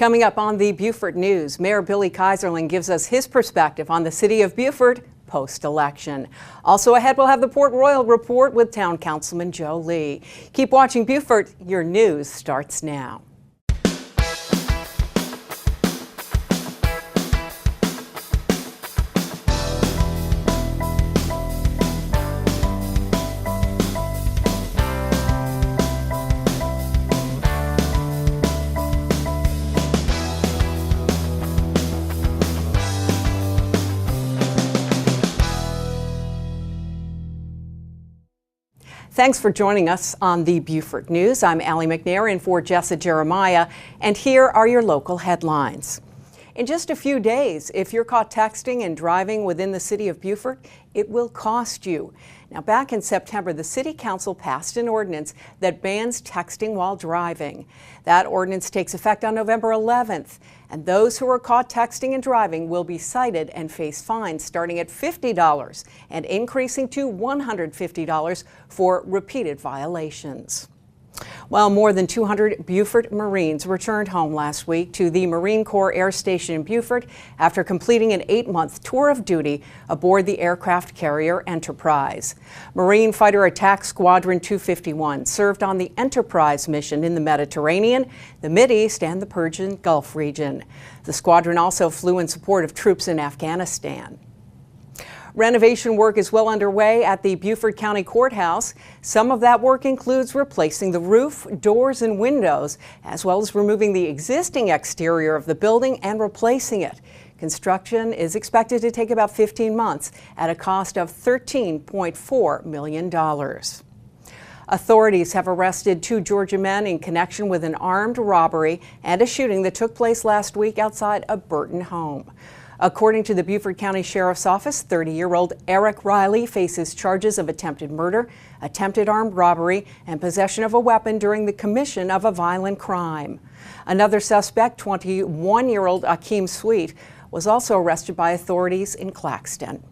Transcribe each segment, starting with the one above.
Coming up on the Beaufort News, Mayor Billy Keyserling gives us his perspective on the city of Beaufort post-election. Also ahead, we'll have the Port Royal Report with Town Councilman Joe Lee. Keep watching Beaufort. Your news starts now. Thanks for joining us on the Beaufort News. I'm McNair in for Jessa Jeremiah, and here are your local headlines. In just a few days, if you're caught texting and driving within the city of Beaufort, it will cost you. Now, back in September, the City Council passed an ordinance that bans texting while driving. That ordinance takes effect on November 11th, and those who are caught texting and driving will be cited and face fines starting at $50 and increasing to $150 for repeated violations. Well, more than 200 Beaufort Marines returned home last week to the Marine Corps Air Station in Beaufort after completing an 8-month tour of duty aboard the aircraft carrier Enterprise. Marine Fighter Attack Squadron 251 served on the Enterprise mission in the Mediterranean, the Mideast, and the Persian Gulf region. The squadron also flew in support of troops in Afghanistan. Renovation work is well underway at the Beaufort County Courthouse. Some of that work includes replacing the roof, doors, and windows, as well as removing the existing exterior of the building and replacing it. Construction is expected to take about 15 months at a cost of $13.4 million. Authorities have arrested 2 Georgia men in connection with an armed robbery and a shooting that took place last week outside a Burton home. According to the Beaufort County Sheriff's Office, 30-year-old Eric Riley faces charges of attempted murder, attempted armed robbery, and possession of a weapon during the commission of a violent crime. Another suspect, 21-year-old Akeem Sweet, was also arrested by authorities in Claxton.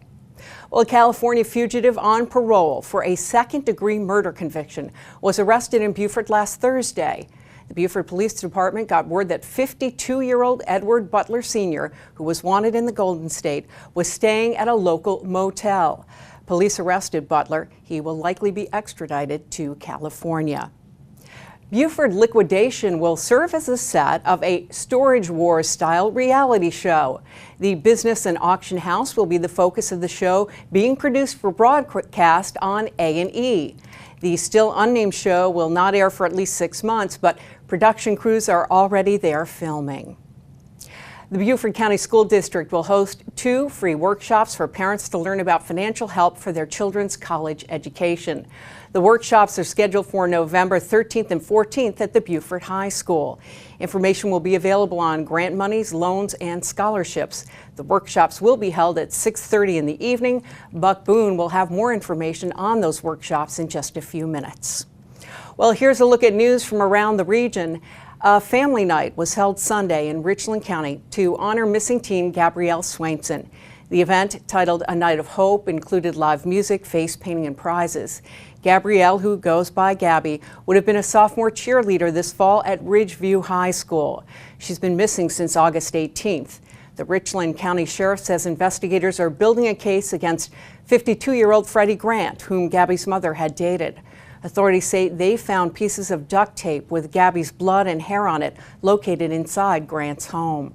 Well, a California fugitive on parole for a second-degree murder conviction was arrested in Beaufort last Thursday. The Beaufort Police Department got word that 52-year-old Edward Butler Sr., who was wanted in the Golden State, was staying at a local motel. Police arrested Butler. He will likely be extradited to California. Beaufort Liquidation will serve as the set of a Storage Wars-style reality show. The business and auction house will be the focus of the show, being produced for broadcast on A&E. The still unnamed show will not air for at least 6 months, but production crews are already there filming. The Beaufort County School District will host 2 free workshops for parents to learn about financial help for their children's college education. The workshops are scheduled for November 13th and 14th at the Beaufort High School. Information will be available on grant monies, loans, and scholarships. The workshops will be held at 6:30 in the evening. Buck Boone will have more information on those workshops in just a few minutes. Well, here's a look at news from around the region. A family night was held Sunday in Richland County to honor missing teen Gabrielle Swainson. The event, titled A Night of Hope, included live music, face painting, and prizes. Gabrielle, who goes by Gabby, would have been a sophomore cheerleader this fall at Ridgeview High School. She's been missing since August 18th. The Richland County Sheriff says investigators are building a case against 52-year-old Freddie Grant, whom Gabby's mother had dated. Authorities say they found pieces of duct tape with Gabby's blood and hair on it located inside Grant's home.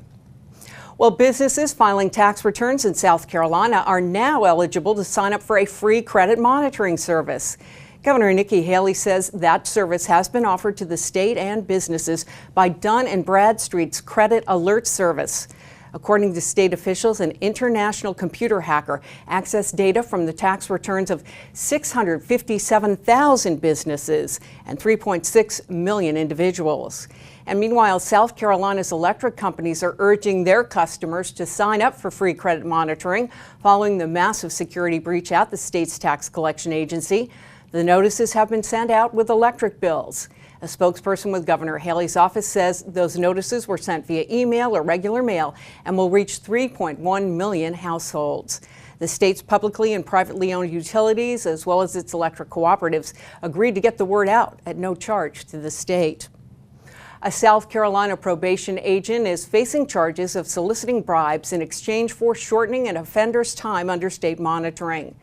Well, businesses filing tax returns in South Carolina are now eligible to sign up for a free credit monitoring service. Governor Nikki Haley says that service has been offered to the state and businesses by Dun & Bradstreet's Credit Alert Service. According to state officials, an international computer hacker accessed data from the tax returns of 657,000 businesses and 3.6 million individuals. And meanwhile, South Carolina's electric companies are urging their customers to sign up for free credit monitoring following the massive security breach at the state's tax collection agency. The notices have been sent out with electric bills. A spokesperson with Governor Haley's office says those notices were sent via email or regular mail and will reach 3.1 million households. The state's publicly and privately owned utilities, as well as its electric cooperatives, agreed to get the word out at no charge to the state. A South Carolina probation agent is facing charges of soliciting bribes in exchange for shortening an offender's time under state monitoring.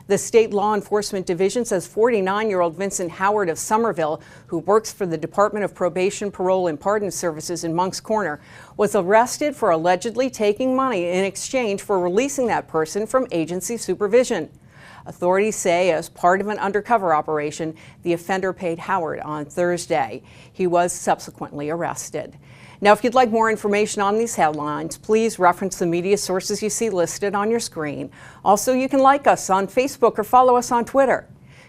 The State Law Enforcement Division says 49-year-old Vincent Howard of Somerville, who works for the Department of Probation, Parole, and Pardon Services in Moncks Corner, was arrested for allegedly taking money in exchange for releasing that person from agency supervision. Authorities say as part of an undercover operation, the offender paid Howard on Thursday. He was subsequently arrested. Now, if you'd like more information on these headlines, please reference the media sources you see listed on your screen. Also, you can like us on Facebook or follow us on Twitter.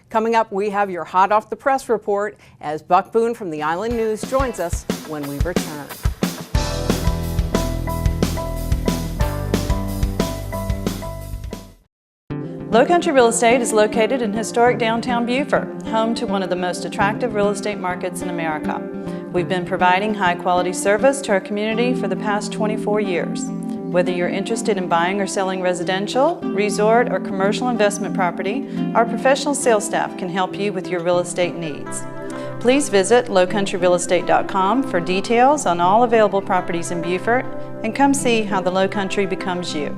Coming up, we have your hot off the press report as Buck Boone from the Island News joins us when we return. Low Country Real Estate is located in historic downtown Beaufort, home to one of the most attractive real estate markets in America. We've been providing high-quality service to our community for the past 24 years. Whether you're interested in buying or selling residential, resort, or commercial investment property, our professional sales staff can help you with your real estate needs. Please visit lowcountryrealestate.com for details on all available properties in Beaufort and come see how the Low Country becomes you.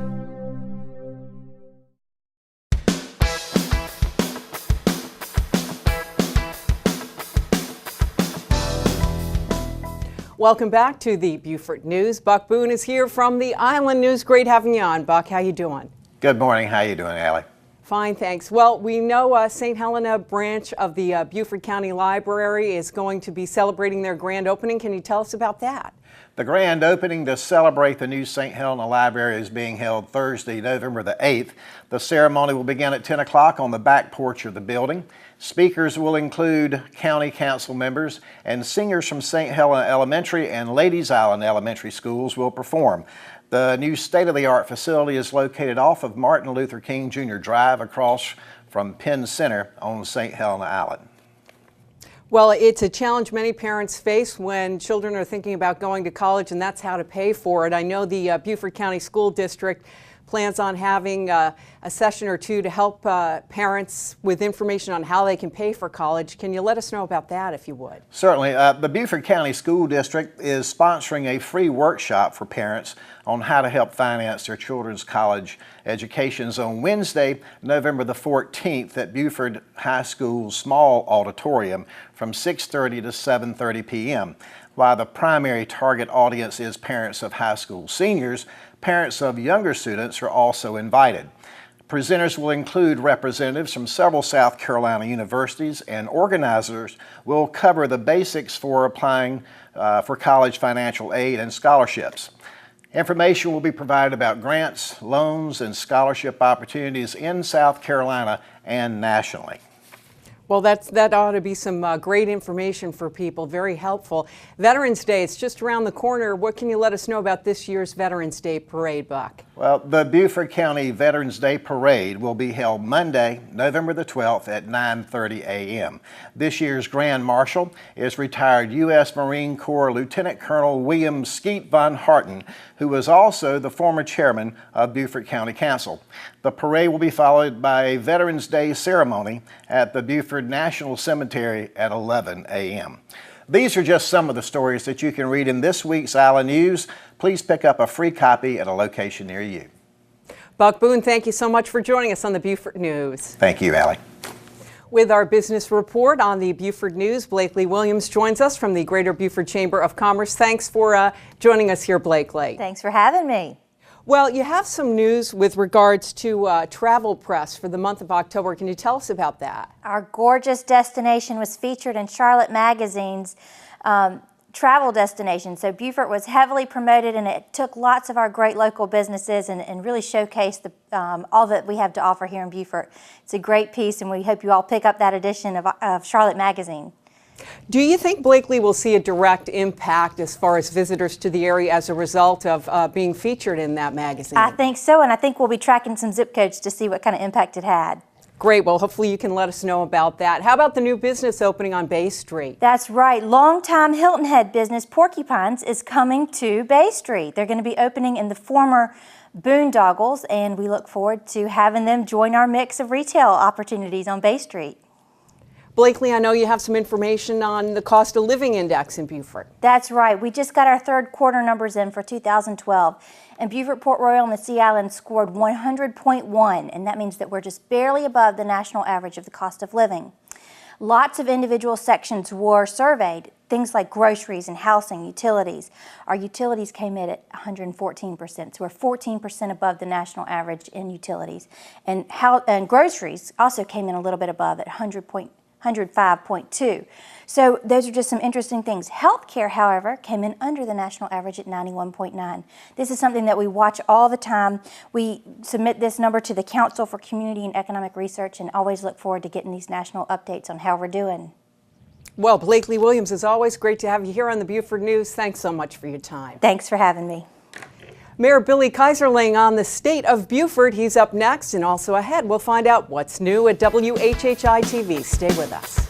Welcome back to the Beaufort News. Buck Boone is here from the Island News. Great having you on, Buck. How you doing? Good morning. How you doing, Allie? Fine, thanks. Well, we know St. Helena branch of the Beaufort County Library is going to be celebrating their grand opening. Can you tell us about that? The grand opening to celebrate the new St. Helena Library is being held Thursday, November the 8th. The ceremony will begin at 10 o'clock on the back porch of the building. Speakers will include county council members, and singers from St. Helena Elementary and Ladies Island Elementary Schools will perform. The new state-of-the-art facility is located off of Martin Luther King Jr. Drive across from Penn Center on St. Helena Island. Well, it's a challenge many parents face when children are thinking about going to college, and that's how to pay for it. I know the Beaufort County School District plans on having a session or two to help parents with information on how they can pay for college. Can you let us know about that, if you would? Certainly. The Beaufort County School District is sponsoring a free workshop for parents on how to help finance their children's college educations on Wednesday, November the 14th at Beaufort High School's small auditorium from 6:30 to 7:30 p.m. While the primary target audience is parents of high school seniors, parents of younger students are also invited. Presenters will include representatives from several South Carolina universities, and organizers will cover the basics for applying for college financial aid and scholarships. Information will be provided about grants, loans, and scholarship opportunities in South Carolina and nationally. Well, that ought to be some great information for people, very helpful. Veterans Day, it's just around the corner. What can you let us know about this year's Veterans Day Parade, Buck? Well, the Beaufort County Veterans Day Parade will be held Monday, November the 12th at 9:30 a.m. This year's Grand Marshal is retired U.S. Marine Corps Lieutenant Colonel William Skeet von Harten, who was also the former chairman of Beaufort County Council. The parade will be followed by a Veterans Day ceremony at the Beaufort National Cemetery at 11 a.m. These are just some of the stories that you can read in this week's Island News. Please pick up a free copy at a location near you. Buck Boone, thank you so much for joining us on the Beaufort News. Thank you, Allie. With our business report on the Beaufort News, Blakely Williams joins us from the Greater Beaufort Chamber of Commerce. Thanks for joining us here, Blakely. Thanks for having me. Well, you have some news with regards to travel press for the month of October. Can you tell us about that? Our gorgeous destination was featured in Charlotte Magazine's travel destination. So Beaufort was heavily promoted, and it took lots of our great local businesses and really showcased all that we have to offer here in Beaufort. It's a great piece, and we hope you all pick up that edition of Charlotte Magazine. Do you think Blakely will see a direct impact as far as visitors to the area as a result of being featured in that magazine? I think so, and I think we'll be tracking some zip codes to see what kind of impact it had. Great. Well, hopefully you can let us know about that. How about the new business opening on Bay Street? That's right. Longtime Hilton Head business Porcupines is coming to Bay Street. They're going to be opening in the former Boondoggles, and we look forward to having them join our mix of retail opportunities on Bay Street. Blakely, I know you have some information on the cost of living index in Beaufort. That's right. We just got our third quarter numbers in for 2012. And Beaufort, Port Royal, and the Sea Islands scored 100.1, and that means that we're just barely above the national average of the cost of living. Lots of individual sections were surveyed, things like groceries and housing, utilities. Our utilities came in at 114%, so we're 14% above the national average in utilities. And groceries also came in a little bit above at 105.2. So those are just some interesting things. Healthcare, however, came in under the national average at 91.9. This is something that we watch all the time. We submit this number to the Council for Community and Economic Research and always look forward to getting these national updates on how we're doing. Well, Blakely Williams, as always, great to have you here on the Beaufort News. Thanks so much for your time. Thanks for having me. Mayor Billy Keyserling on the state of Beaufort. He's up next, and also ahead, we'll find out what's new at WHHI-TV. Stay with us.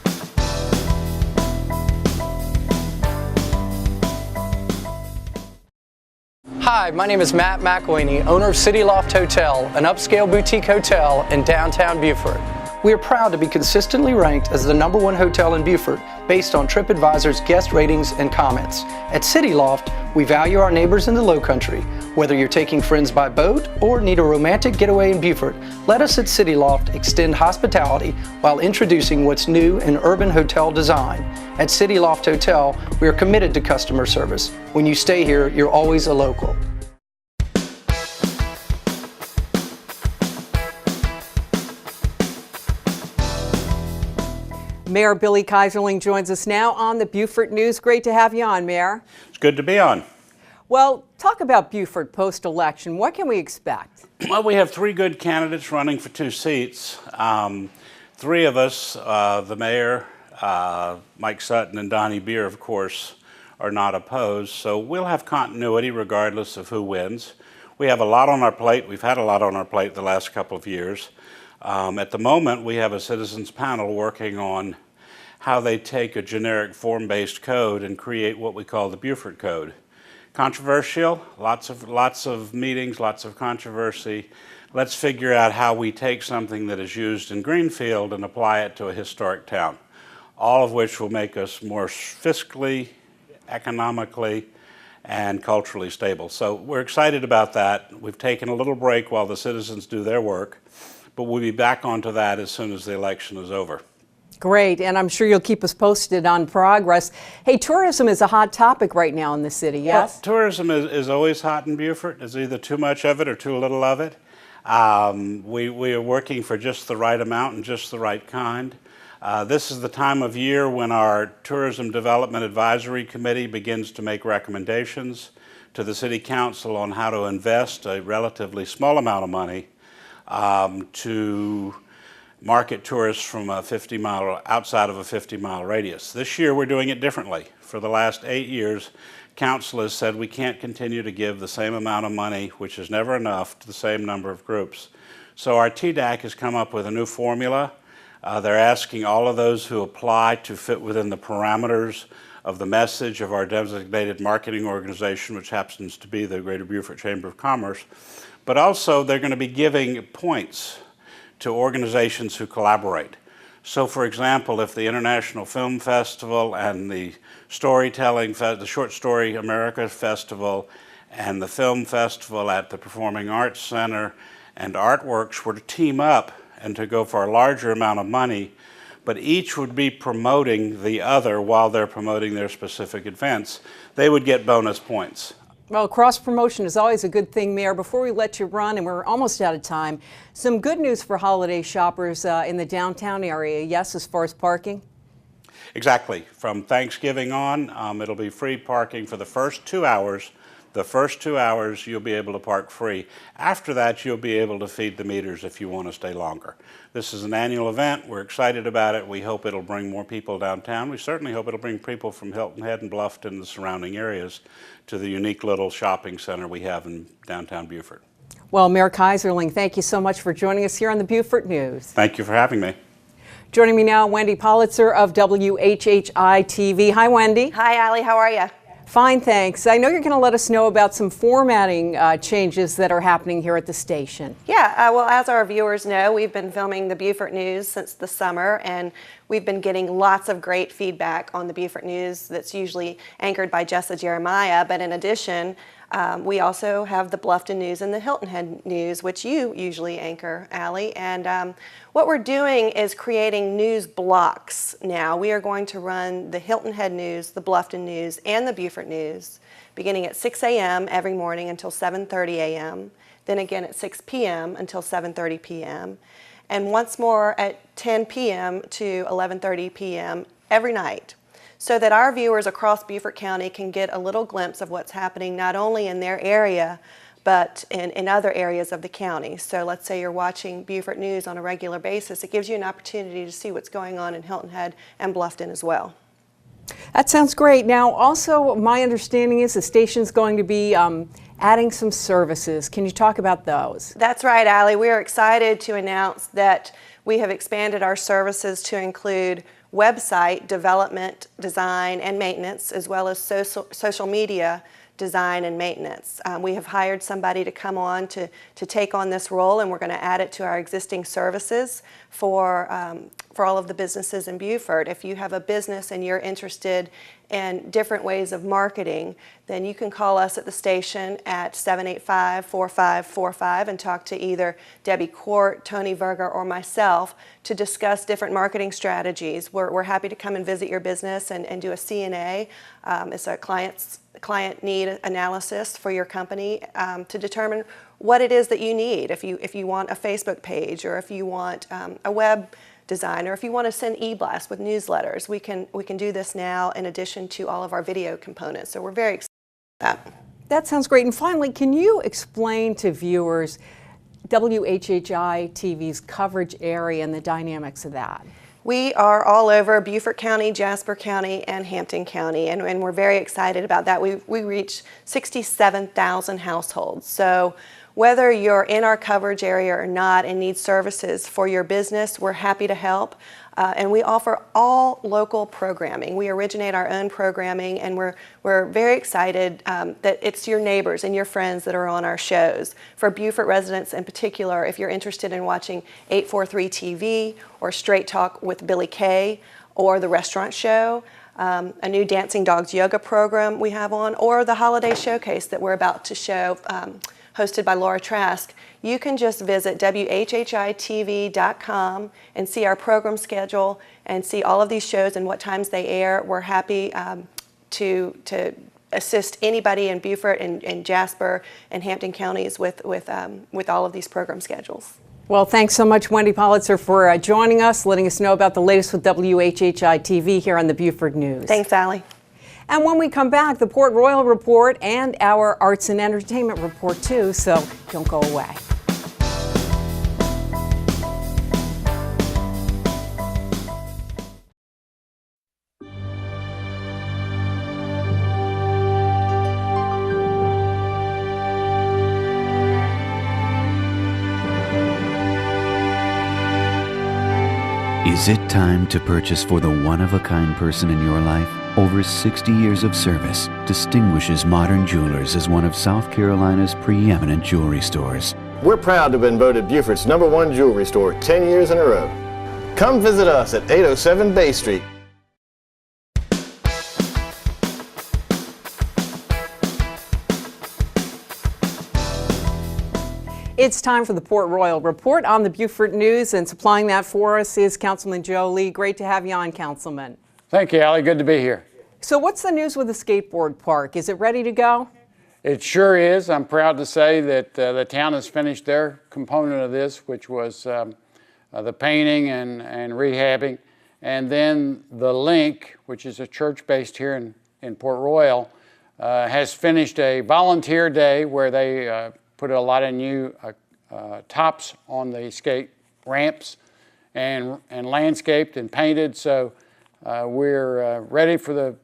Hi, my name is Matt McElhaney, owner of City Loft Hotel, an upscale boutique hotel in downtown Beaufort. We are proud to be consistently ranked as the #1 hotel in Beaufort based on TripAdvisor's guest ratings and comments. At City Loft, we value our neighbors in the Lowcountry. Whether you're taking friends by boat or need a romantic getaway in Beaufort, let us at City Loft extend hospitality while introducing what's new in urban hotel design. At City Loft Hotel, we are committed to customer service. When you stay here, you're always a local. Mayor Billy Keyserling joins us now on the Beaufort News. Great to have you on, Mayor. It's good to be on. Well, talk about Beaufort post-election. What can we expect? Well, we have 3 good candidates running for 2 seats. 3 of us, the mayor, Mike Sutton, and Donnie Beer, of course, are not opposed. So we'll have continuity regardless of who wins. We have a lot on our plate. We've had a lot on our plate the last couple of years. At the moment, we have a citizens panel working on how they take a generic form-based code and create what we call the Beaufort Code. Controversial, lots of meetings, lots of controversy. Let's figure out how we take something that is used in Greenfield and apply it to a historic town, all of which will make us more fiscally, economically, and culturally stable. So we're excited about that. We've taken a little break while the citizens do their work, but we'll be back onto that as soon as the election is over. Great, and I'm sure you'll keep us posted on progress. Hey, tourism is a hot topic right now in the city, yes? Well, tourism is always hot in Beaufort. There's either too much of it or too little of it. We are working for just the right amount and just the right kind. This is the time of year when our Tourism Development Advisory Committee begins to make recommendations to the City Council on how to invest a relatively small amount of money to market tourists from outside of a 50-mile radius. This year we're doing it differently. For the last 8 years, Council has said we can't continue to give the same amount of money, which is never enough, to the same number of groups. So our TDAC has come up with a new formula. They're asking all of those who apply to fit within the parameters of the message of our designated marketing organization, which happens to be the Greater Beaufort Chamber of Commerce. But also they're going to be giving points to organizations who collaborate. So for example, if the International Film Festival and the the Short Story America Festival and the Film Festival at the Performing Arts Center and Artworks were to team up and to go for a larger amount of money, but each would be promoting the other while they're promoting their specific events, they would get bonus points. Well, cross-promotion is always a good thing, Mayor. Before we let you run, and we're almost out of time, some good news for holiday shoppers in the downtown area, yes, as far as parking? Exactly. From Thanksgiving on, it'll be free parking for the first 2 hours. The first 2 hours, you'll be able to park free. After that, you'll be able to feed the meters if you want to stay longer. This is an annual event. We're excited about it. We hope it'll bring more people downtown. We certainly hope it'll bring people from Hilton Head and Bluffton and the surrounding areas to the unique little shopping center we have in downtown Beaufort. Well, Mayor Keyserling, thank you so much for joining us here on the Beaufort News. Thank you for having me. Joining me now, Wendy Pollitzer of WHHI-TV. Hi, Wendy. Hi, Allie. How are you? Fine, thanks. I know you're going to let us know about some formatting changes that are happening here at the station. Yeah, well, as our viewers know, we've been filming the Beaufort News since the summer, and we've been getting lots of great feedback on the Beaufort News that's usually anchored by Jessa Jeremiah. But in addition, we also have the Bluffton News and the Hilton Head News, which you usually anchor, Allie. And what we're doing is creating news blocks now. We are going to run the Hilton Head News, the Bluffton News, and the Beaufort News beginning at 6 a.m. every morning until 7:30 a.m., then again at 6 p.m. until 7:30 p.m., and once more at 10 p.m. to 11:30 p.m. every night, so that our viewers across Beaufort County can get a little glimpse of what's happening not only in their area, but in other areas of the county. So let's say you're watching Beaufort News on a regular basis. It gives you an opportunity to see what's going on in Hilton Head and Bluffton as well. That sounds great. Now, also, my understanding is the station's going to be adding some services. Can you talk about those? That's right, Allie. We are excited to announce that we have expanded our services to include website development, design, and maintenance, as well as social media design and maintenance. We have hired somebody to come on to take on this role, and we're going to add it to our existing services for all of the businesses in Beaufort. If you have a business and you're interested in different ways of marketing, then you can call us at the station at 785-4545 and talk to either Debbie Court, Tony Verger, or myself to discuss different marketing strategies. We're happy to come and visit your business and do a CNA. It's a client need analysis for your company to determine what it is that you need. If you want a Facebook page, or if you want a web design, or if you want to send e-blasts with newsletters, we can do this now in addition to all of our video components. So we're very excited about that. That sounds great. And finally, can you explain to viewers WHHI-TV's coverage area and the dynamics of that? We are all over Beaufort County, Jasper County, and Hampton County, and we're very excited about that. We reach 67,000 households. So whether you're in our coverage area or not and need services for your business, we're happy to help. And we offer all local programming. We originate our own programming, and we're very excited that it's your neighbors and your friends that are on our shows. For Beaufort residents in particular, if you're interested in watching 843 TV or Straight Talk with Billy Kay, or the restaurant show, a new Dancing Dogs yoga program we have on, or the holiday showcase that we're about to show, hosted by Laura Trask, you can just visit WHHITV.com and see our program schedule and see all of these shows and what times they air. We're happy to assist anybody in Beaufort and Jasper and Hampton counties with all of these program schedules. Well, thanks so much, Wendy Pollitzer, for joining us, letting us know about the latest with WHHI-TV here on the Beaufort News. Thanks, Allie. And when we come back, the Port Royal Report and our Arts and Entertainment Report, too, so don't go away. Is it time to purchase for the one-of-a-kind person in your life? Over 60 years of service distinguishes Modern Jewelers as one of South Carolina's preeminent jewelry stores. We're proud to have been voted Beaufort's #1 jewelry store 10 years in a row. Come visit us at 807 Bay Street. It's time for the Port Royal Report on the Beaufort News, and supplying that for us is Councilman Joe Lee. Great to have you on, Councilman. Thank you, Allie. Good to be here. So what's the news with the skateboard park? Is it ready to go? It sure is. I'm proud to say that the town has finished their component of this, which was the painting and rehabbing. And then the Link, which is a church based here in Port Royal, has finished a volunteer day where they put a lot of new tops on the skate ramps and landscaped and painted. So we're ready for the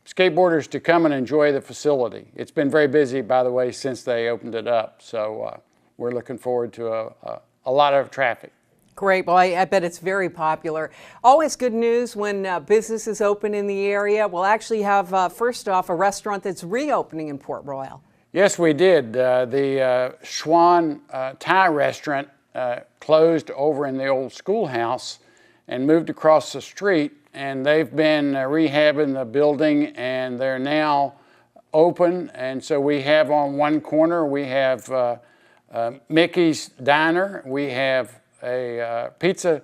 skateboarders to come and enjoy the facility. It's been very busy, by the way, since they opened it up. So we're looking forward to a lot of traffic. Great. Well, I bet it's very popular. Always good news when businesses open in the area. We'll actually have, first off, a restaurant that's reopening in Port Royal. Yes, we did. The Schwan Thai restaurant closed over in the old schoolhouse and moved across the street, and they've been rehabbing the building, and they're now open. And so we have on one corner, we have Mickey's Diner, we have a pizza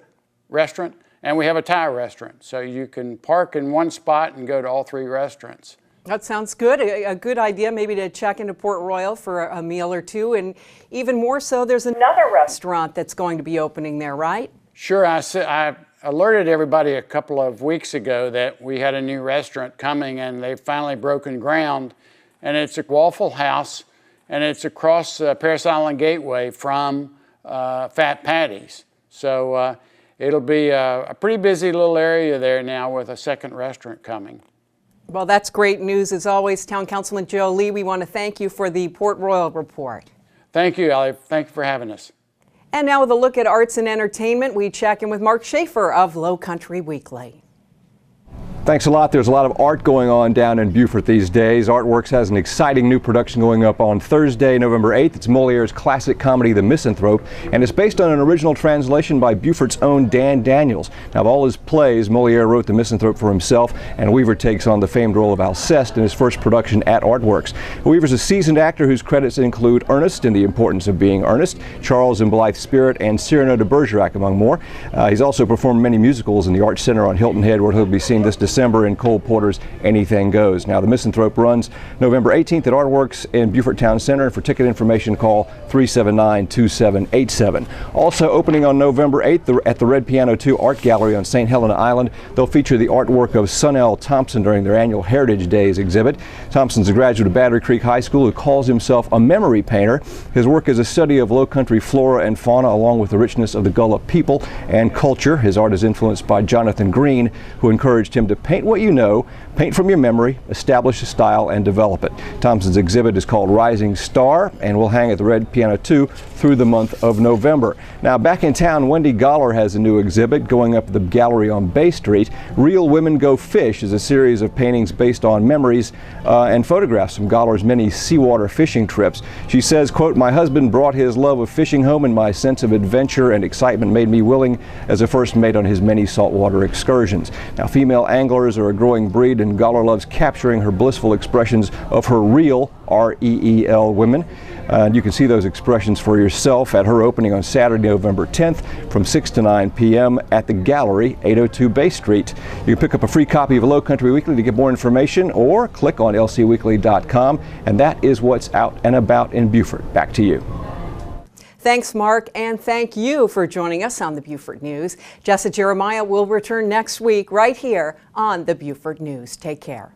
restaurant, and we have a Thai restaurant. So you can park in one spot and go to all three restaurants. That sounds good. A good idea maybe to check into Port Royal for a meal or two. And even more so, there's another restaurant that's going to be opening there, right? Sure. I alerted everybody a couple of weeks ago that we had a new restaurant coming, and they've finally broken ground. And it's a Waffle House, and it's across Paris Island Gateway from Fat Patty's. So it'll be a pretty busy little area there now with a second restaurant coming. Well, that's great news. As always, Town Councilman Joe Lee, we want to thank you for the Port Royal report. Thank you, Allie. Thank you for having us. And now with a look at arts and entertainment, we check in with Mark Shaffer of Low Country Weekly. Thanks a lot. There's a lot of art going on down in Beaufort these days. Artworks has an exciting new production going up on Thursday, November 8th. It's Moliere's classic comedy, The Misanthrope, and it's based on an original translation by Beaufort's own Dan Daniels. Now, of all his plays, Moliere wrote The Misanthrope for himself, and Weaver takes on the famed role of Alceste in his first production at Artworks. Weaver's a seasoned actor whose credits include Ernest in The Importance of Being Earnest, Charles in Blythe Spirit, and Cyrano de Bergerac, among more. He's also performed many musicals in the Arts Center on Hilton Head, where he'll be seen this December in Cole Porter's Anything Goes. Now, The Misanthrope runs November 18th at Artworks in Beaufort Town Center, and for ticket information, call 379-2787. Also opening on November 8th at the Red Piano 2 Art Gallery on St. Helena Island, they'll feature the artwork of Sun L. Thompson during their annual Heritage Days exhibit. Thompson's a graduate of Battery Creek High School who calls himself a memory painter. His work is a study of low country flora and fauna, along with the richness of the Gullah people and culture. His art is influenced by Jonathan Green, who encouraged him to paint what you know, paint from your memory, establish a style, and develop it. Thompson's exhibit is called Rising Star and will hang at the Red Piano 2 through the month of November. Now, back in town, Wendy Goller has a new exhibit going up at the gallery on Bay Street. Real Women Go Fish is a series of paintings based on memories and photographs from Goller's many seawater fishing trips. She says, quote, "My husband brought his love of fishing home, and my sense of adventure and excitement made me willing as a first mate on his many saltwater excursions." Now, female anglers are a growing breed, and Goller loves capturing her blissful expressions of her real, R-E-E-L, women. You can see those expressions for yourself at her opening on Saturday, November 10th from 6 to 9 p.m. at the Gallery, 802 Bay Street. You can pick up a free copy of Low Country Weekly to get more information, or click on lcweekly.com, and that is what's out and about in Beaufort. Back to you. Thanks, Mark, and thank you for joining us on the Beaufort News. Jessica Jeremiah will return next week right here on the Beaufort News. Take care.